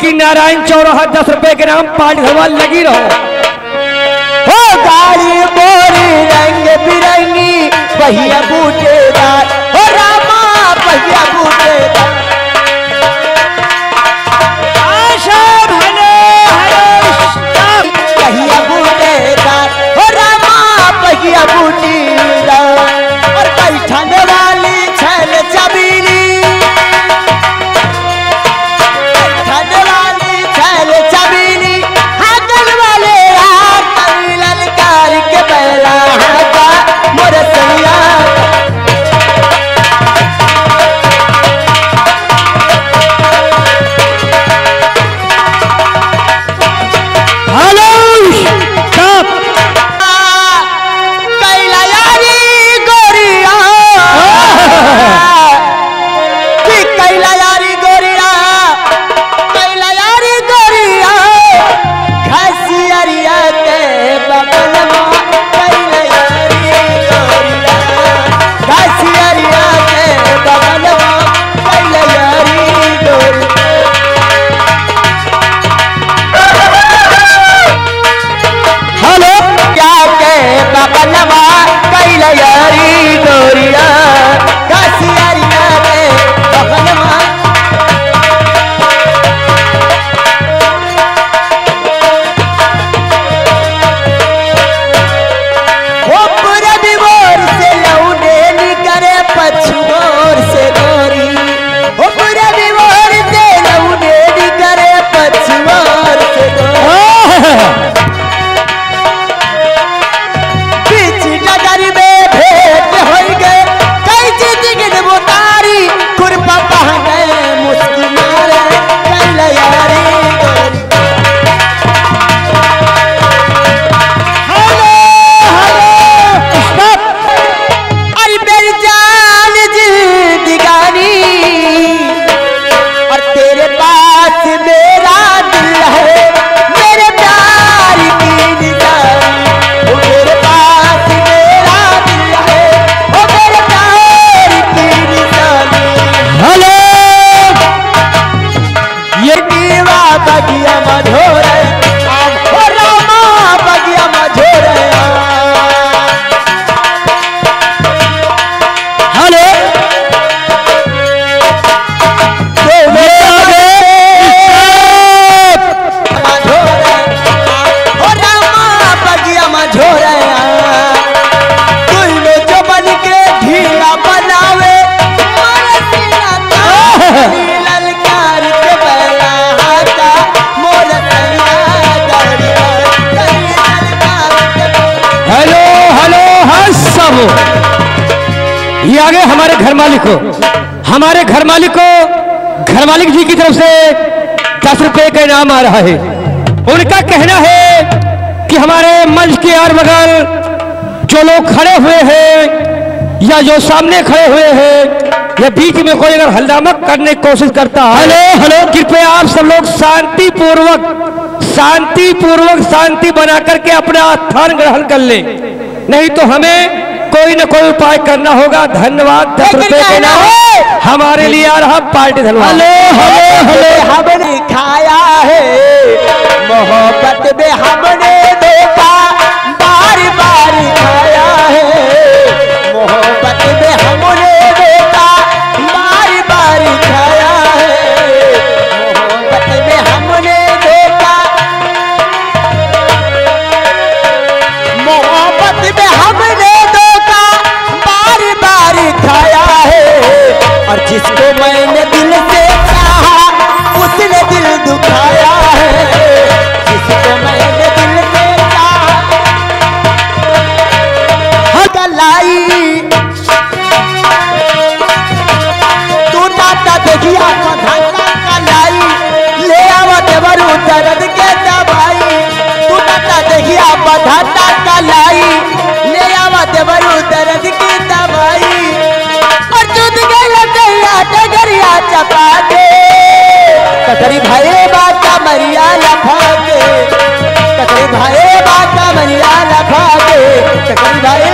की नारायण चौराहा 10 रुपए के नाम पार्टी धरवा लगी रहो। हो गाड़ी मोरी रंग बिरंगी पहिया बूटेदार, हो रामा पहिया बूटेदार। पहिया बूटेदार, हो रामा पहिया बूटेदार। और बैठने वाली छैल चबीली, बैठने वाली छैल चबीली, हाथन वाले यार ललकार के बैला हाथा मोर सैया। ये आगे हमारे घर मालिक को, हमारे घर मालिक को घर मालिक जी की तरफ से 10 रुपए का इनाम आ रहा है। उनका कहना है कि हमारे मंच के यार बगल जो लोग खड़े हुए हैं या जो सामने खड़े हुए हैं या बीच में कोई अगर हल्लामक करने की कोशिश करता है, हेलो हेलो, कृपया आप सब लोग शांति बना करके अपना स्थान ग्रहण कर ले, नहीं तो हमें कोई न कोई उपाय करना होगा। धन्यवाद। 10 रुपए के नाम हमारे लिए आ रहा पार्टी धन्यवाद। हमने खाया है मोहब्बत में, हमने देखा बार बार खाया है मोहब्बत में, हमने देखा बार बार खाया है मोहब्बत में, हमने देखा मोहब्बत में, हमने खाया है। और जिसको मैंने दिल से चाहा उसने दिल दुखाया है, जिसको मैंने दिल से चाहा लाई तू नाता देखिया धागा कलाई, ले आवा देवरू दर्द के दवाई, तू नाता देखिया धागा कलाई, ले आवा देवरू दर्द की दवाई। डगरिया चपा के ककरी भाई बाका मरिया लफा के, ककरी भाई बाका मरिया लफा के, ककरी भाई